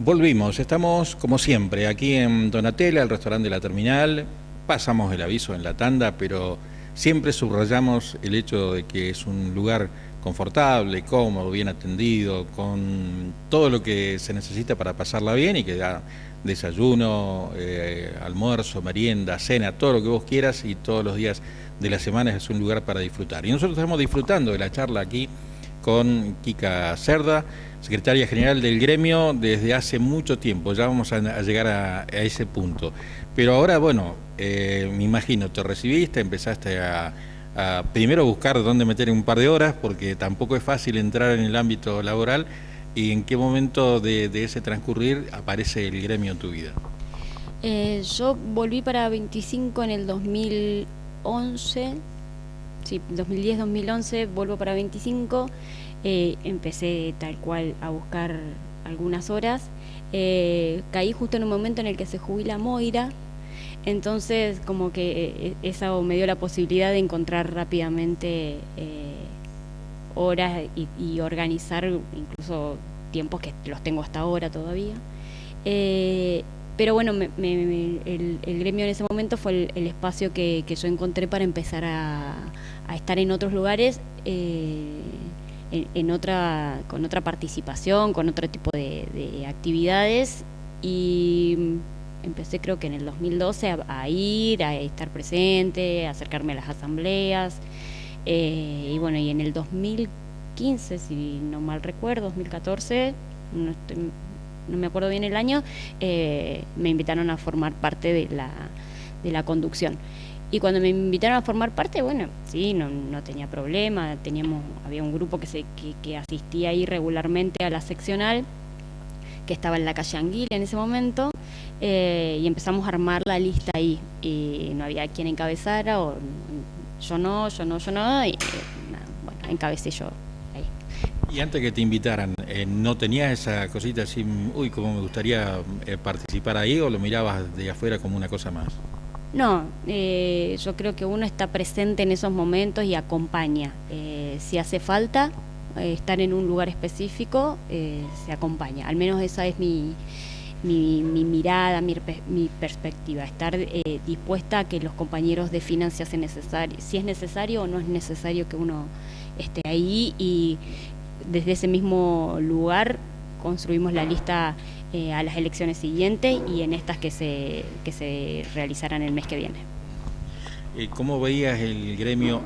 Volvimos, estamos como siempre aquí en Donatella, el restaurante de la terminal. Pasamos el aviso en la tanda, pero siempre subrayamos el hecho de que es un lugar confortable, cómodo, bien atendido, con todo lo que se necesita para pasarla bien y que da desayuno, almuerzo, merienda, cena, todo lo que vos quieras y todos los días de la semana es un lugar para disfrutar. Y nosotros estamos disfrutando de la charla aquí con Kika Cerda, secretaria general del gremio desde hace mucho tiempo. Ya vamos a llegar a ese punto. Pero ahora, bueno, me imagino, te recibiste, empezaste a primero buscar dónde meter un par de horas, porque tampoco es fácil entrar en el ámbito laboral. ¿Y en qué momento de ese transcurrir aparece el gremio en tu vida? Yo volví para 25 en el 2011. Sí, 2010-2011, vuelvo para 25, empecé tal cual a buscar algunas horas, caí justo en un momento en el que se jubila Moira, entonces como que eso me dio la posibilidad de encontrar rápidamente horas y organizar incluso tiempos que los tengo hasta ahora todavía. Pero bueno, el gremio en ese momento fue el espacio que yo encontré para empezar a estar en otros lugares, con otra participación, con otro tipo de actividades, y empecé creo que en el 2012 a ir, a estar presente, a acercarme a las asambleas, y bueno, y en el 2015, si no mal recuerdo, 2014, no me acuerdo bien el año, me invitaron a formar parte de la conducción. Y cuando me invitaron a formar parte, bueno, sí, no tenía problema, había un grupo que asistía ahí regularmente a la seccional, que estaba en la calle Anguila en ese momento, y empezamos a armar la lista ahí, y no había quien encabezara, o yo no, y bueno, encabecé yo. Y antes que te invitaran, ¿no tenías esa cosita así, uy, cómo me gustaría participar ahí, o lo mirabas de afuera como una cosa más? No, yo creo que uno está presente en esos momentos y acompaña. Si hace falta estar en un lugar específico, se acompaña. Al menos esa es mi mirada, mi perspectiva. Estar dispuesta a que los compañeros definan si es necesario o no es necesario que uno esté ahí, y desde ese mismo lugar construimos la lista a las elecciones siguientes y en estas que se realizarán el mes que viene. ¿Cómo veías el gremio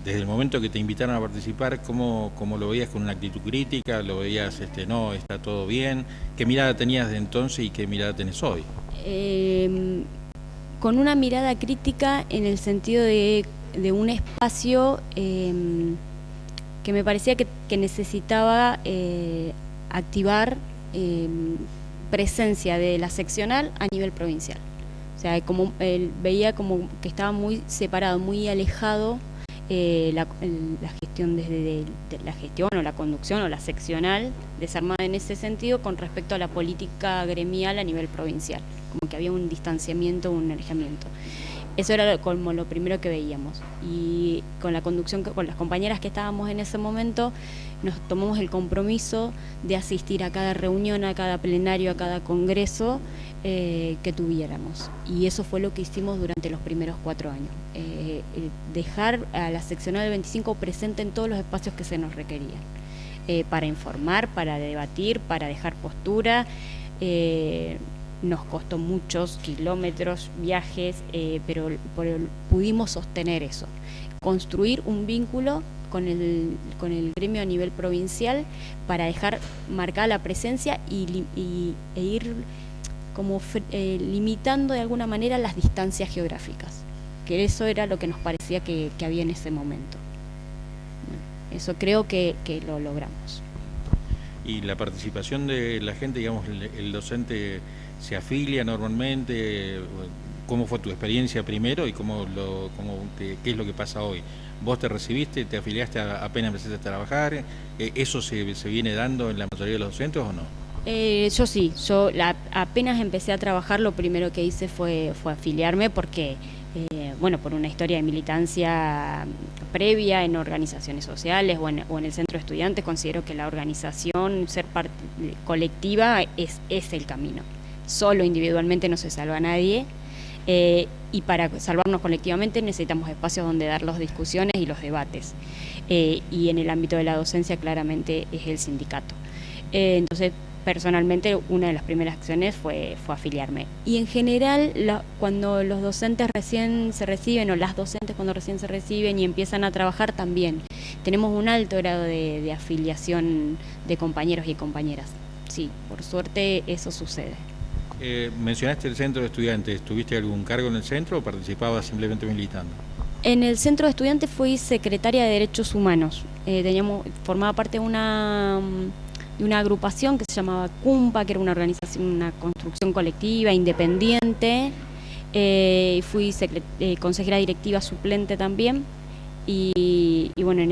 desde el momento que te invitaron a participar? ¿Cómo lo veías? ¿Con una actitud crítica? ¿Lo veías, no, está todo bien? ¿Qué mirada tenías de entonces y qué mirada tenés hoy? Con una mirada crítica en el sentido de un espacio que me parecía que necesitaba activar presencia de la seccional a nivel provincial. O sea, veía como que estaba muy separado, muy alejado la gestión desde la gestión o la conducción o la seccional, desarmada en ese sentido con respecto a la política gremial a nivel provincial, como que había un distanciamiento, un alejamiento. Eso era como lo primero que veíamos, y con la conducción, con las compañeras que estábamos en ese momento, nos tomamos el compromiso de asistir a cada reunión, a cada plenario, a cada congreso que tuviéramos, y eso fue lo que hicimos durante los primeros 4 años, dejar a la seccional del 25 presente en todos los espacios que se nos requerían, para informar, para debatir, para dejar postura. Nos costó muchos kilómetros, viajes, pero pudimos sostener eso, construir un vínculo con el gremio a nivel provincial para dejar marcada la presencia e ir como limitando de alguna manera las distancias geográficas, que eso era lo que nos parecía que había en ese momento. Bueno, eso creo que lo logramos. Y la participación de la gente, digamos, el docente se afilia normalmente. ¿Cómo fue tu experiencia primero y qué es lo que pasa hoy? ¿Vos te recibiste, te afiliaste apenas empezaste a trabajar? ¿Eso se viene dando en la mayoría de los docentes o no? Yo sí, apenas empecé a trabajar, lo primero que hice fue afiliarme, porque bueno, por una historia de militancia previa en organizaciones sociales o en el centro de estudiantes, considero que la organización, ser parte colectiva es el camino. Solo individualmente no se salva a nadie, y para salvarnos colectivamente necesitamos espacios donde dar las discusiones y los debates. Y en el ámbito de la docencia claramente es el sindicato. Entonces, personalmente, una de las primeras acciones fue afiliarme. Y en general, cuando los docentes recién se reciben, o las docentes cuando recién se reciben y empiezan a trabajar también, tenemos un alto grado de afiliación de compañeros y compañeras. Sí, por suerte eso sucede. Mencionaste el centro de estudiantes. ¿Tuviste algún cargo en el centro o participabas simplemente militando? En el centro de estudiantes fui secretaria de Derechos Humanos. Formaba parte de una agrupación que se llamaba CUMPA, que era una organización, una construcción colectiva, independiente. Fui consejera directiva suplente también. Y bueno, en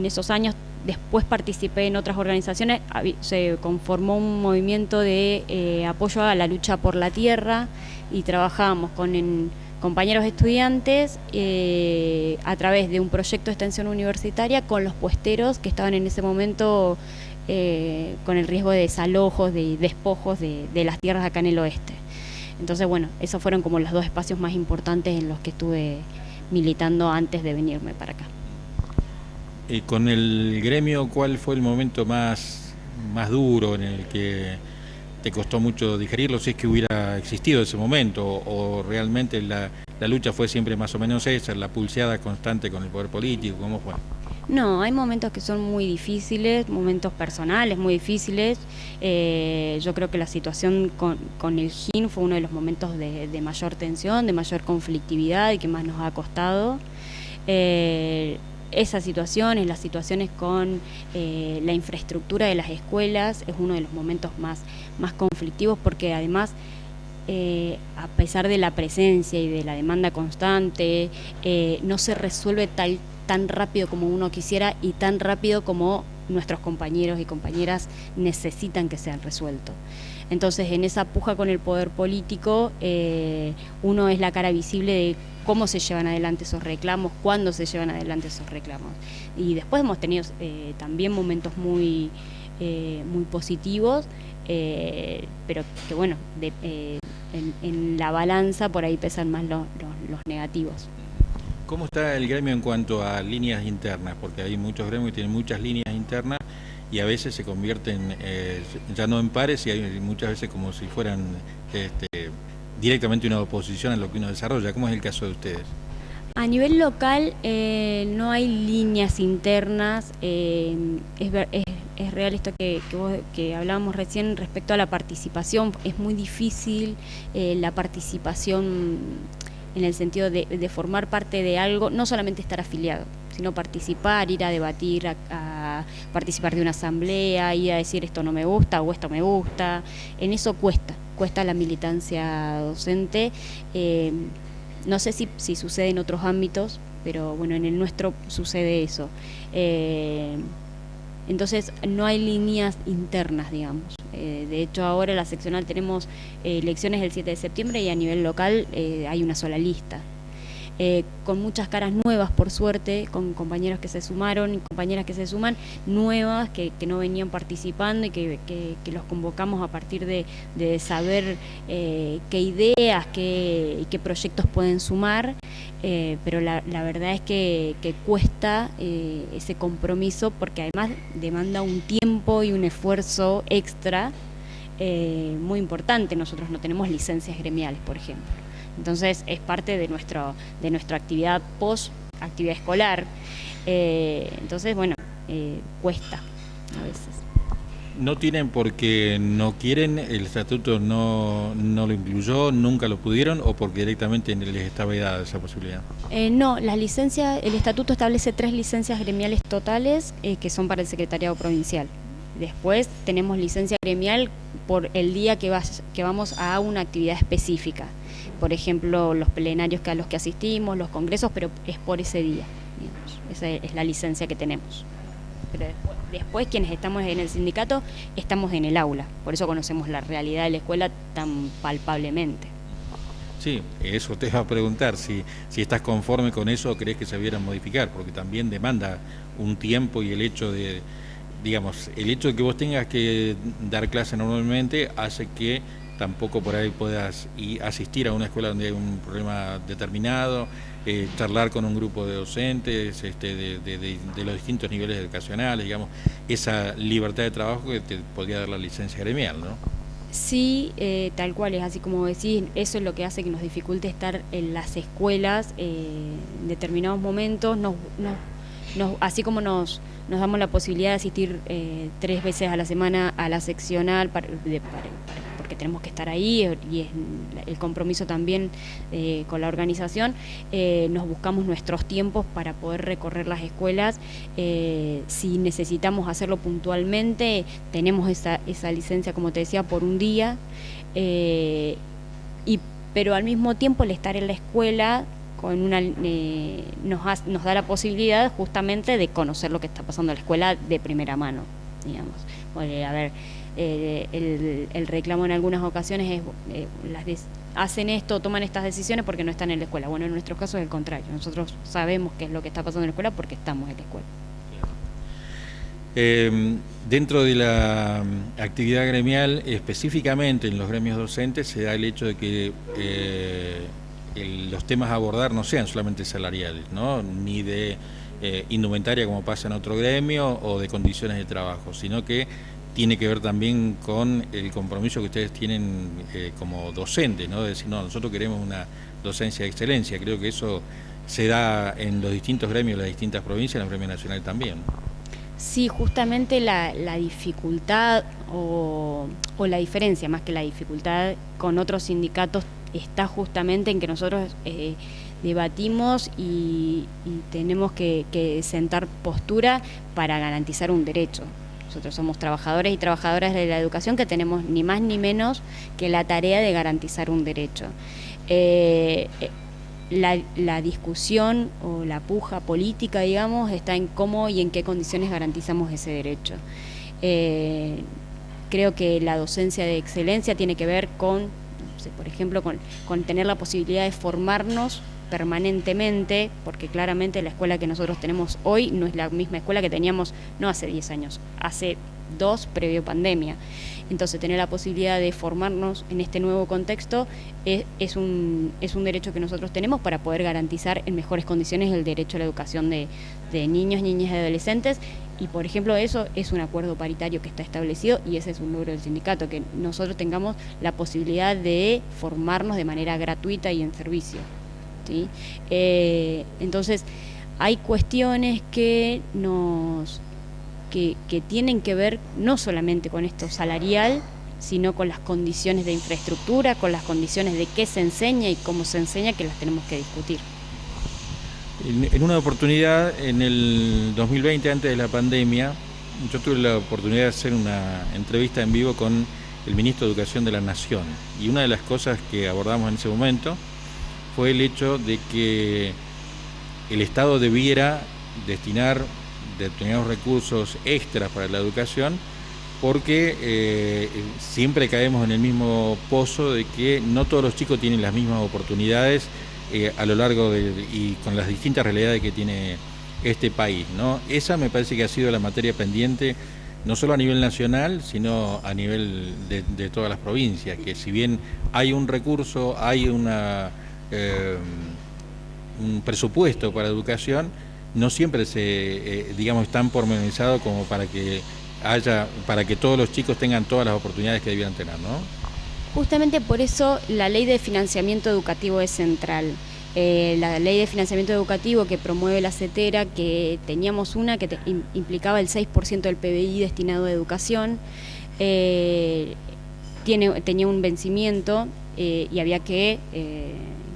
esos años después participé en otras organizaciones. Se conformó un movimiento de apoyo a la lucha por la tierra y trabajábamos con compañeros estudiantes a través de un proyecto de extensión universitaria con los puesteros que estaban en ese momento con el riesgo de desalojos, de despojos de las tierras acá en el oeste. Entonces, bueno, esos fueron como los dos espacios más importantes en los que estuve militando antes de venirme para acá. Con el gremio, ¿cuál fue el momento más duro en el que te costó mucho digerirlo, si es que hubiera existido ese momento, o realmente la lucha fue siempre más o menos esa, la pulseada constante con el poder político? ¿Cómo fue? No, hay momentos que son muy difíciles, momentos personales muy difíciles. Yo creo que la situación con el GIN fue uno de los momentos de mayor tensión, de mayor conflictividad y que más nos ha costado. Esas situaciones, las situaciones con la infraestructura de las escuelas, es uno de los momentos más conflictivos, porque además, a pesar de la presencia y de la demanda constante, no se resuelve tan rápido como uno quisiera y tan rápido como nuestros compañeros y compañeras necesitan que sean resueltos. Entonces, en esa puja con el poder político, uno es la cara visible de cómo se llevan adelante esos reclamos, cuándo se llevan adelante esos reclamos. Y después hemos tenido también momentos muy positivos, pero que bueno, en la balanza por ahí pesan más los negativos. ¿Cómo está el gremio en cuanto a líneas internas? Porque hay muchos gremios que tienen muchas líneas internas y a veces se convierten ya no en pares, y hay muchas veces como si fueran directamente una oposición a lo que uno desarrolla. ¿Cómo es el caso de ustedes? A nivel local no hay líneas internas. Es real esto que hablábamos recién respecto a la participación. Es muy difícil la participación en el sentido de formar parte de algo, no solamente estar afiliado, sino participar, ir a debatir, a participar de una asamblea, ir a decir esto no me gusta o esto me gusta. En eso cuesta la militancia docente. No sé si sucede en otros ámbitos, pero bueno, en el nuestro sucede eso. Entonces no hay líneas internas, digamos. De hecho, ahora en la seccional tenemos elecciones el 7 de septiembre y a nivel local hay una sola lista. Con muchas caras nuevas, por suerte, con compañeros que se sumaron y compañeras que se suman, nuevas, que no venían participando y que los convocamos a partir de saber qué ideas, qué proyectos pueden sumar. Pero la verdad es que cuesta ese compromiso, porque además demanda un tiempo y un esfuerzo extra muy importante. Nosotros no tenemos licencias gremiales, por ejemplo. Entonces es parte de nuestra actividad actividad escolar. Entonces, bueno, cuesta a veces. ¿No tienen porque no quieren, el estatuto no lo incluyó, nunca lo pudieron, o porque directamente les está vedada esa posibilidad? No, el estatuto establece 3 licencias gremiales totales que son para el secretariado provincial. Después tenemos licencia gremial por el día que vamos a una actividad específica. Por ejemplo, los plenarios a los que asistimos, los congresos, pero es por ese día, digamos. Esa es la licencia que tenemos. Pero después quienes estamos en el sindicato estamos en el aula, por eso conocemos la realidad de la escuela tan palpablemente. Sí, eso te iba a preguntar, si estás conforme con eso o crees que se debiera modificar, porque también demanda un tiempo y el hecho de, digamos, el hecho de que vos tengas que dar clase normalmente hace que tampoco por ahí puedas asistir a una escuela donde hay un problema determinado, charlar con un grupo de docentes de los distintos niveles educacionales, digamos, esa libertad de trabajo que te podría dar la licencia gremial, ¿no? Sí, tal cual, es así como decís, eso es lo que hace que nos dificulte estar en las escuelas en determinados momentos, así como nos damos la posibilidad de asistir 3 veces a la semana a la seccional porque tenemos que estar ahí y es el compromiso también con la organización, nos buscamos nuestros tiempos para poder recorrer las escuelas. Si necesitamos hacerlo puntualmente, tenemos esa licencia, como te decía, por un día, pero al mismo tiempo el estar en la escuela nos da la posibilidad justamente de conocer lo que está pasando en la escuela de primera mano, digamos. A ver, el reclamo en algunas ocasiones es hacen esto, toman estas decisiones porque no están en la escuela. Bueno, en nuestro caso es el contrario, nosotros sabemos qué es lo que está pasando en la escuela porque estamos en la escuela. Dentro de la actividad gremial, específicamente en los gremios docentes, se da el hecho de que los temas a abordar no sean solamente salariales, ¿no? Ni de indumentaria como pasa en otro gremio o de condiciones de trabajo, sino que tiene que ver también con el compromiso que ustedes tienen como docentes, ¿no? De decir, no, nosotros queremos una docencia de excelencia. Creo que eso se da en los distintos gremios de las distintas provincias, en los gremios nacionales también. Sí, justamente la dificultad o la diferencia, más que la dificultad con otros sindicatos, está justamente en que nosotros debatimos y tenemos que sentar postura para garantizar un derecho. Nosotros somos trabajadores y trabajadoras de la educación que tenemos ni más ni menos que la tarea de garantizar un derecho. La discusión o la puja política, digamos, está en cómo y en qué condiciones garantizamos ese derecho. Creo que la docencia de excelencia tiene que ver con, por ejemplo, con tener la posibilidad de formarnos permanentemente, porque claramente la escuela que nosotros tenemos hoy no es la misma escuela que teníamos no hace 10 años, hace 2 previo pandemia. Entonces, tener la posibilidad de formarnos en este nuevo contexto es un derecho que nosotros tenemos para poder garantizar en mejores condiciones el derecho a la educación de niños, niñas y adolescentes. Y, por ejemplo, eso es un acuerdo paritario que está establecido y ese es un logro del sindicato, que nosotros tengamos la posibilidad de formarnos de manera gratuita y en servicio, ¿sí? Entonces, hay cuestiones que tienen que ver no solamente con esto salarial, sino con las condiciones de infraestructura, con las condiciones de qué se enseña y cómo se enseña, que las tenemos que discutir. En una oportunidad, en el 2020, antes de la pandemia, yo tuve la oportunidad de hacer una entrevista en vivo con el ministro de Educación de la Nación, y una de las cosas que abordamos en ese momento fue el hecho de que el Estado debiera destinar determinados recursos extras para la educación, porque siempre caemos en el mismo pozo de que no todos los chicos tienen las mismas oportunidades a lo largo y con las distintas realidades que tiene este país, ¿no? Esa me parece que ha sido la materia pendiente, no solo a nivel nacional, sino a nivel de todas las provincias, que si bien hay un recurso, hay un presupuesto para educación, no siempre digamos, tan pormenorizado como para que todos los chicos tengan todas las oportunidades que debieran tener, ¿no? Justamente por eso la ley de financiamiento educativo es central. La ley de financiamiento educativo que promueve la CETERA, que teníamos una que implicaba el 6% del PBI destinado a educación, tenía un vencimiento y había que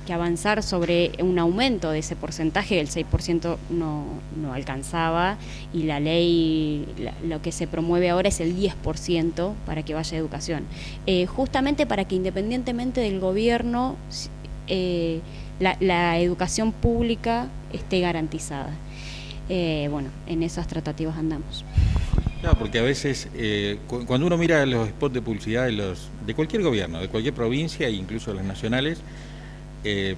avanzar sobre un aumento de ese porcentaje. El 6% no alcanzaba y la ley, lo que se promueve ahora es el 10% para que vaya a educación, justamente para que independientemente del gobierno la educación pública esté garantizada. Bueno, en esas tratativas andamos. Claro, porque a veces cuando uno mira los spots de publicidad de cualquier gobierno, de cualquier provincia e incluso de las nacionales,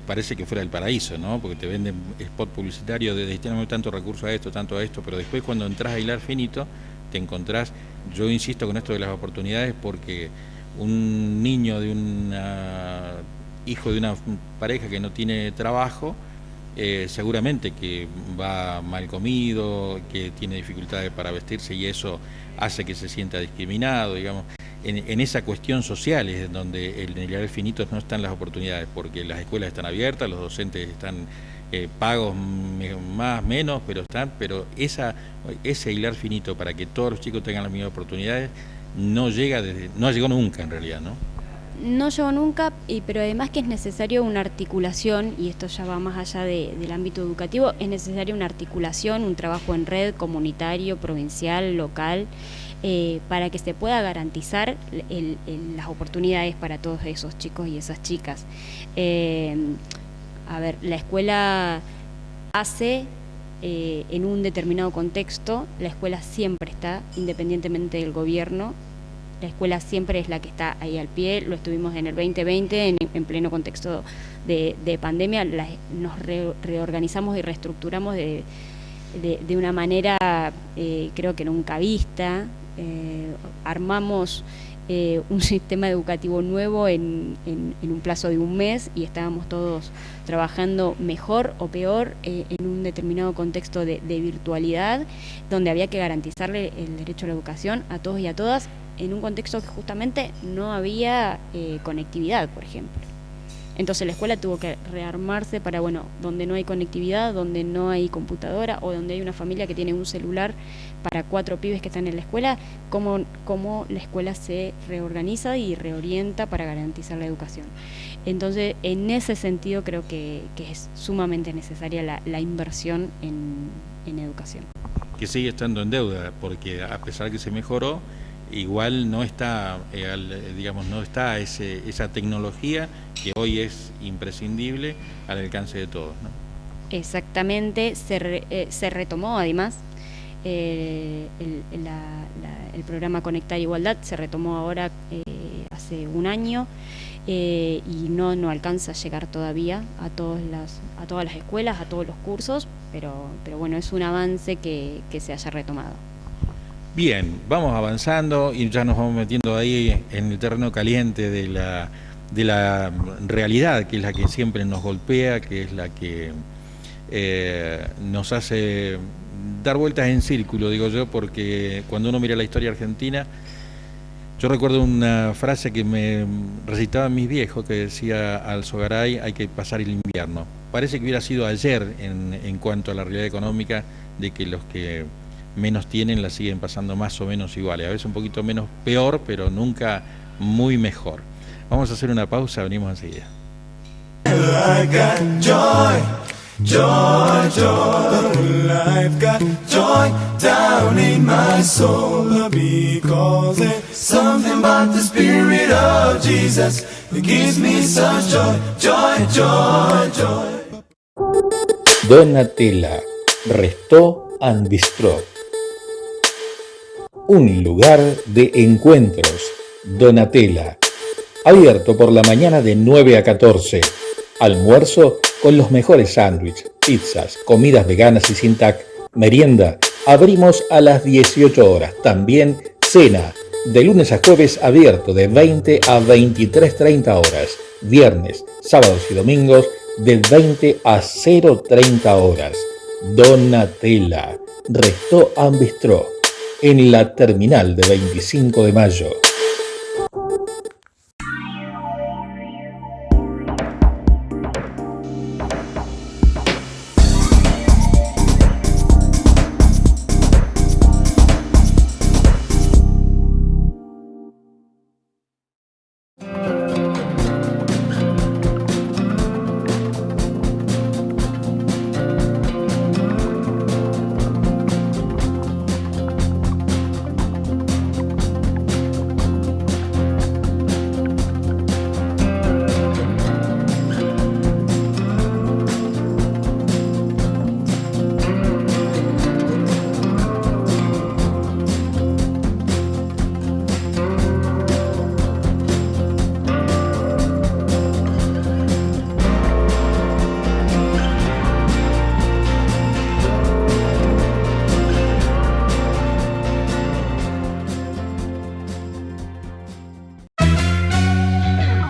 parece que fuera el paraíso, ¿no? Porque te venden spot publicitario de destinamos tanto recurso a esto, tanto a esto, pero después cuando entras a hilar finito, te encontrás, yo insisto con esto de las oportunidades, porque un niño de hijo de una pareja que no tiene trabajo, seguramente que va mal comido, que tiene dificultades para vestirse y eso hace que se sienta discriminado, digamos. En esa cuestión social es donde en el hilar finito no están las oportunidades, porque las escuelas están abiertas, los docentes están pagos más, menos, pero están, pero ese hilar finito para que todos los chicos tengan las mismas oportunidades no llegó nunca en realidad, ¿no? No llegó nunca, pero además que es necesario una articulación, y esto ya va más allá del ámbito educativo, es necesaria una articulación, un trabajo en red comunitario, provincial, local, para que se pueda garantizar las oportunidades para todos esos chicos y esas chicas. A ver, la escuela hace en un determinado contexto, la escuela siempre está, independientemente del gobierno, la escuela siempre es la que está ahí al pie, lo estuvimos en el 2020, en pleno contexto de pandemia, nos reorganizamos y reestructuramos de una manera creo que nunca vista, armamos un sistema educativo nuevo en un plazo de un mes y estábamos todos trabajando mejor o peor en un determinado contexto de virtualidad, donde había que garantizarle el derecho a la educación a todos y a todas, en un contexto que justamente no había conectividad, por ejemplo. Entonces la escuela tuvo que rearmarse para, bueno, donde no hay conectividad, donde no hay computadora o donde hay una familia que tiene un celular para 4 pibes que están en la escuela, cómo la escuela se reorganiza y reorienta para garantizar la educación. Entonces, en ese sentido creo que es sumamente necesaria la inversión en educación. Que sigue estando en deuda, porque a pesar que se mejoró, igual no está, digamos, no está esa tecnología que hoy es imprescindible al alcance de todos, ¿no? Exactamente, se retomó además el programa Conectar Igualdad, se retomó ahora hace un año y no alcanza a llegar todavía a todas las escuelas, a todos los cursos, pero bueno, es un avance que se haya retomado. Bien, vamos avanzando y ya nos vamos metiendo ahí en el terreno caliente de la realidad, que es la que siempre nos golpea, que es la que nos hace dar vueltas en círculo, digo yo, porque cuando uno mira la historia argentina, yo recuerdo una frase que me recitaban mis viejos, que decía: al Sogaray hay que pasar el invierno. Parece que hubiera sido ayer en cuanto a la realidad económica, de que los que menos tienen la siguen pasando más o menos iguales, a veces un poquito menos peor, pero nunca muy mejor. Vamos a hacer una pausa, venimos enseguida. Joy, joy, I've got joy down in my soul, because there's something about the Spirit of Jesus that gives me such joy, joy, joy, joy. Donatella, Restó and Bistró. Un lugar de encuentros. Donatella. Abierto por la mañana de 9 a 14. Almuerzo con los mejores sándwiches, pizzas, comidas veganas y sin TAC. Merienda. Abrimos a las 18 horas. También cena. De lunes a jueves abierto de 20 a 23:30 horas. Viernes, sábados y domingos de 20 a 0:30 horas. Donatella. Restó and Bistró. En la terminal de 25 de mayo.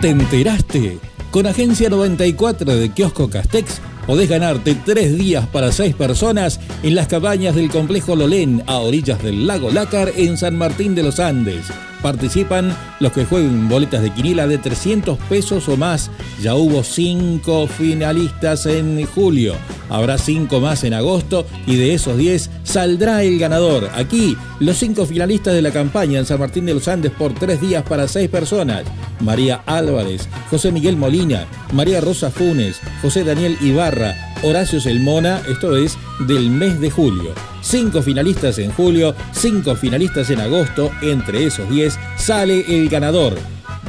¿Te enteraste? Con Agencia 94 de Kiosco Castex podés ganarte 3 días para 6 personas en las cabañas del complejo Lolén, a orillas del lago Lácar, en San Martín de los Andes. Participan los que jueguen boletas de quiniela de 300 pesos o más. Ya hubo 5 finalistas en julio. Habrá 5 más en agosto y de esos 10 saldrá el ganador. Aquí, los 5 finalistas de la campaña en San Martín de los Andes por 3 días para 6 personas. María Álvarez, José Miguel Molina, María Rosa Funes, José Daniel Ibarra, Horacio Selmona, esto es del mes de julio. 5 finalistas en julio, 5 finalistas en agosto, entre esos 10 sale el ganador.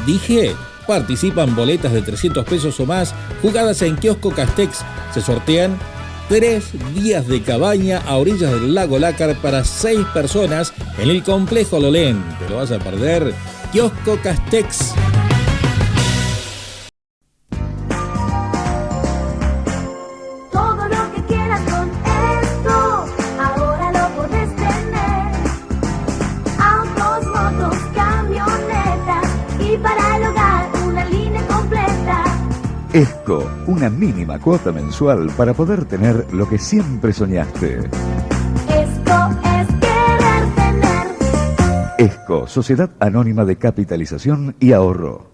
Dije, participan boletas de 300 pesos o más, jugadas en Kiosco Castex. Se sortean 3 días de cabaña a orillas del lago Lácar para 6 personas en el complejo Lolén. ¿Te lo vas a perder? Kiosco Castex. ESCO, una mínima cuota mensual para poder tener lo que siempre soñaste. ESCO es querer tener. ESCO, Sociedad Anónima de Capitalización y Ahorro.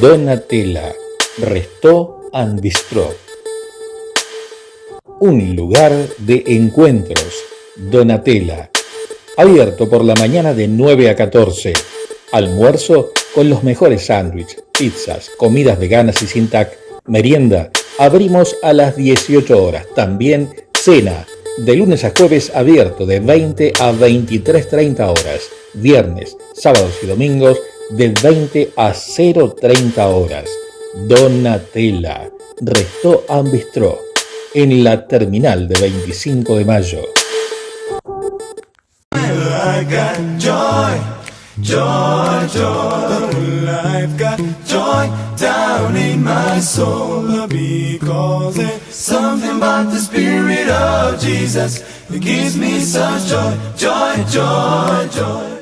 Donatella, Resto and Bistro. Un lugar de encuentros. Donatella. Abierto por la mañana de 9 a 14. Almuerzo con los mejores sándwiches, pizzas, comidas veganas y sin TAC. Merienda. Abrimos a las 18 horas. También cena. De lunes a jueves abierto de 20 a 23:30 horas. Viernes, sábados y domingos de 20 a 0:30 horas. Donatella, Resto and Bistro, en la terminal de 25 de mayo. I got joy, joy, joy. I've got joy down in my soul, because there's something about the Spirit of Jesus that gives me such joy, joy, joy, joy.